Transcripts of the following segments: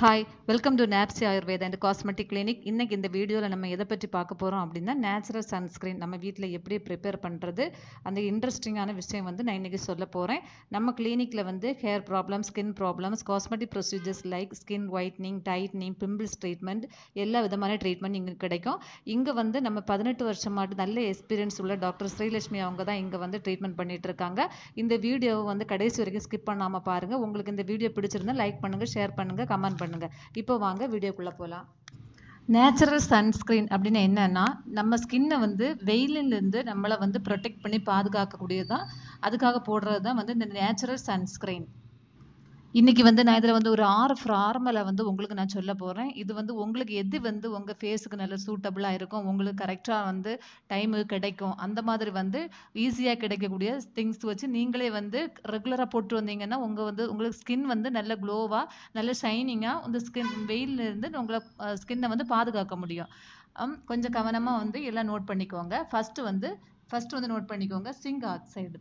Hi welcome to நாப்சி Ayurveda and cosmetic clinic. இன்னைக்கு இந்த வீடியோவில் நம்ம எதை பற்றி பார்க்க போகிறோம் அப்படின்னா நேச்சுரல் சன்ஸ்க்ரீன் நம்ம வீட்டில் எப்படி ப்ரிப்பேர் பண்ணுறது, அந்த இன்ட்ரெஸ்டிங்கான விஷயம் வந்து நான் இன்றைக்கி சொல்ல போகிறேன். நம்ம கிளினிக்கில் வந்து hair problems, skin problems, cosmetic procedures like skin whitening, tightening, pimples treatment, எல்லா விதமான ட்ரீட்மெண்ட் இங்கே கிடைக்கும். இங்கே வந்து நம்ம 18 வருஷமாட்டு நல்ல எக்ஸ்பீரியன்ஸ் உள்ள டாக்டர் ஸ்ரீலட்சுமி அவங்க தான் இங்கே வந்து ட்ரீட்மெண்ட் பண்ணிட்டு இருக்காங்க. இந்த வீடியோவை வந்து கடைசி வரைக்கும் ஸ்கிப் பண்ணாமல் பாருங்கள். உங்களுக்கு இந்த வீடியோ பிடிச்சிருந்தா லைக் பண்ணுங்கள், ஷேர் பண்ணுங்கள், கமெண்ட் பண்ணுங்க. இப்போ வாங்க வீடியோக்குள்ள போலாம். நேச்சுரல் சன்ஸ்கிரீன் அப்படின்னா என்னன்னா, நம்ம ஸ்கின்னை வந்து வெயிலிலிருந்து நம்மளை வந்து ப்ரொடெக்ட் பண்ணி பாதுகாக்கக்கூடியதான், அதுக்காக போடுறது தான் வந்து இந்த நேச்சுரல் சன்ஸ்கிரீன். இன்னைக்கு வந்து நான் இதில் வந்து ஒரு 6 ஃபார்முலா வந்து உங்களுக்கு நான் சொல்ல போகிறேன். இது வந்து உங்களுக்கு எது வந்து உங்கள் ஃபேஸுக்கு நல்ல சூட்டபுளாக இருக்கும், உங்களுக்கு கரெக்டாக வந்து டைமு கிடைக்கும், அந்த மாதிரி வந்து ஈஸியாக கிடைக்கக்கூடிய திங்ஸ் வச்சு நீங்களே வந்து ரெகுலராக போட்டு வந்தீங்கன்னா உங்களுக்கு ஸ்கின் வந்து நல்ல க்ளோவாக, நல்ல ஷைனிங்காக இந்த ஸ்கின் வெயிலிருந்து உங்களை ஸ்கின்னை வந்து பாதுகாக்க முடியும். கொஞ்சம் கவனமாக வந்து எல்லாம் நோட் பண்ணிக்கோங்க. ஃபர்ஸ்ட் வந்து நோட் பண்ணிக்கோங்க சிங்க் ஆக்சைடு.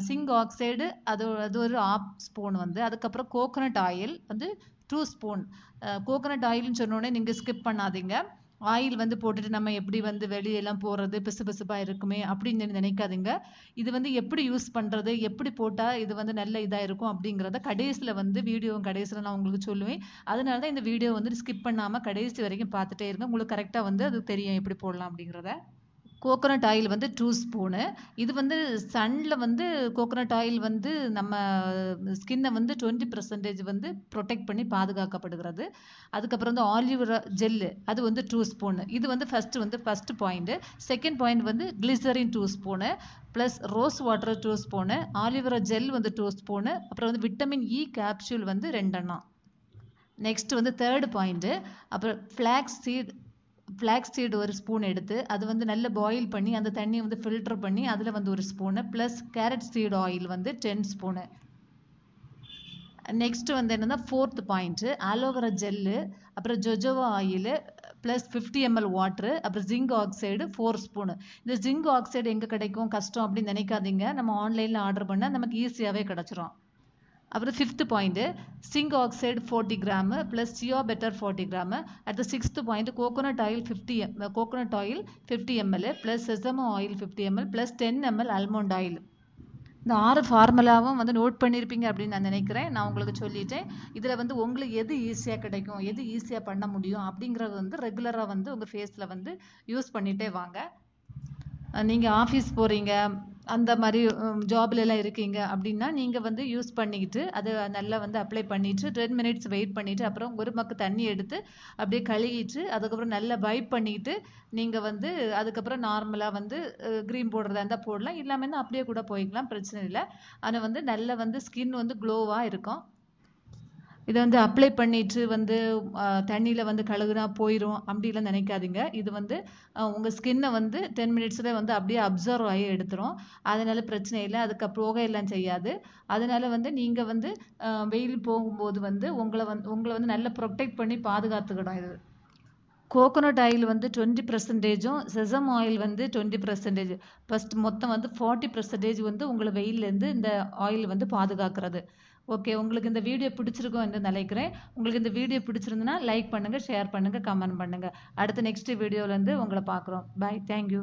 சிங்க் ஆக்சைடு அது ஒரு 1/2 ஸ்பூன் வந்து, அதுக்கப்புறம் கோகோனட் ஆயில் வந்து 2 ஸ்பூன். கோகோனட் ஆயில்னு சொன்னோடனே நீங்கள் ஸ்கிப் பண்ணாதீங்க. ஆயில் வந்து போட்டுட்டு நம்ம எப்படி வந்து வெளியெல்லாம் போகிறது, பிசு பிசுப்பாக இருக்குமே அப்படின்னு நினைக்காதீங்க. இது வந்து எப்படி யூஸ் பண்ணுறது, எப்படி போட்டால் இது வந்து நல்ல இதாக இருக்கும் அப்படிங்கிறத கடைசியில் வந்து கடைசியில் நான் உங்களுக்கு சொல்லுவேன். அதனால தான் இந்த வீடியோ வந்து ஸ்கிப் பண்ணாமல் கடைசி வரைக்கும் பார்த்துட்டே இருங்க. உங்களுக்கு கரெக்டாக வந்து அது தெரியும் எப்படி போடலாம் அப்படிங்கிறத. கோகோனட் ஆயில் வந்து 2 ஸ்பூனு. இது வந்து சன்னில் வந்து கோகோனட் ஆயில் வந்து நம்ம ஸ்கின்னை வந்து 20% வந்து ப்ரொடெக்ட் பண்ணி பாதுகாக்கப்படுகிறது. அதுக்கப்புறம் வந்து ஆலிவேரா ஜெல்லு அது வந்து 2 ஸ்பூனு. இது வந்து ஃபர்ஸ்ட் பாயிண்ட். செகண்ட் பாயிண்ட் வந்து glycerin 2 spoon, plus rose water 2 spoon, aloe vera gel வந்து 2 ஸ்பூனு, அப்புறம் வந்து விட்டமின் இ கேப்சூல் வந்து 2 எண்ணம். நெக்ஸ்ட் வந்து தேர்ட் பாயிண்ட், அப்புறம் ஃப்ளாக்ஸ் சீடு ஒரு ஸ்பூன் எடுத்து அது வந்து நல்ல பாயில் பண்ணி அந்த தண்ணியை வந்து ஃபில்டர் பண்ணி அதில் வந்து ஒரு spoon, plus carrot seed oil வந்து 10 ஸ்பூனு. நெக்ஸ்ட் வந்து என்னன்னா ஃபோர்த் பாயிண்ட், ஆலோவேரா ஜெல்லு, அப்புறம் ஜொஜோவா ஆயில், ப்ளஸ் 50 ml வாட்ரு, அப்புறம் ஜிங்க் ஆக்சைடு 4 ஸ்பூனு. இந்த ஜிங்க் ஆக்சைடு எங்கே கிடைக்கும், கஷ்டம் அப்படின்னு நினைக்காதீங்க. நம்ம ஆன்லைனில் ஆர்டர் பண்ணால் நமக்கு ஈஸியாகவே கிடச்சிரும். அப்புறம் fifth point, zinc oxide 40 gram, plus shea butter 40 gram. அடுத்த sixth point, coconut oil 50 ml, plus sesame oil 50 ml, plus 10 ml almond oil. இந்த 6 ஃபார்முலாவும் வந்து நோட் பண்ணியிருப்பீங்க அப்படின்னு நான் நினைக்கிறேன். நான் உங்களுக்கு சொல்லிட்டேன். இதில் வந்து உங்களுக்கு எது ஈஸியாக கிடைக்கும், எது ஈஸியாக பண்ண முடியும் அப்படிங்கிறது வந்து ரெகுலராக வந்து உங்கள் ஃபேஸில் வந்து யூஸ் பண்ணிகிட்டே வாங்க. நீங்கள் ஆஃபீஸ் போகிறீங்க, அந்த மாதிரி ஜாப்லலாம் இருக்கீங்க அப்படின்னா நீங்கள் வந்து யூஸ் பண்ணிக்கிட்டு அதை நல்லா வந்து அப்ளை பண்ணிவிட்டு 10 மினிட்ஸ் வெயிட் பண்ணிவிட்டு அப்புறம் ஒரு மக்கு தண்ணி எடுத்து அப்படியே கழுகிட்டு அதுக்கப்புறம் நல்லா வைப் பண்ணிக்கிட்டு நீங்கள் வந்து அதுக்கப்புறம் நார்மலாக வந்து க்ரீம் போடுறதா இருந்தால் போடலாம், இல்லாமல் அப்படியே கூட போய்க்கலாம், பிரச்சனை இல்லை. ஆனால் வந்து நல்லா வந்து ஸ்கின் வந்து க்ளோவாக இருக்கும். இதை வந்து அப்ளை பண்ணிட்டு வந்து தண்ணியில் வந்து கழுகுனா போயிடும் அப்படிலாம் நினைக்காதீங்க. இது வந்து உங்கள் ஸ்கின்னை வந்து 10 மினிட்ஸில் வந்து அப்படியே அப்சர்வ் ஆகி எடுத்துரும். அதனால பிரச்சனை இல்லை, அதுக்கு போகையெல்லாம் செய்யாது. அதனால வந்து நீங்கள் வந்து வெயில் போகும்போது வந்து உங்களை வந்து நல்லா ப்ரொடெக்ட் பண்ணி பாதுகாத்துக்கிடும். இது கோகோனட் ஆயில் வந்து 20%, செசம் ஆயில் வந்து 20%, ஃபர்ஸ்ட் மொத்தம் வந்து 40% வந்து உங்களை வெயிலேருந்து இந்த ஆயில் வந்து பாதுகாக்கிறது. ஓகே, உங்களுக்கு இந்த வீடியோ பிடிச்சிருக்கும் என்று நினைக்கிறேன். உங்களுக்கு இந்த வீடியோ பிடிச்சிருந்துன்னா லைக் பண்ணுங்கள், ஷேர் பண்ணுங்கள், கமெண்ட் பண்ணுங்கள். அடுத்த நெக்ஸ்ட் வீடியோலேருந்து உங்களை பார்க்குறோம். Bye, thank you.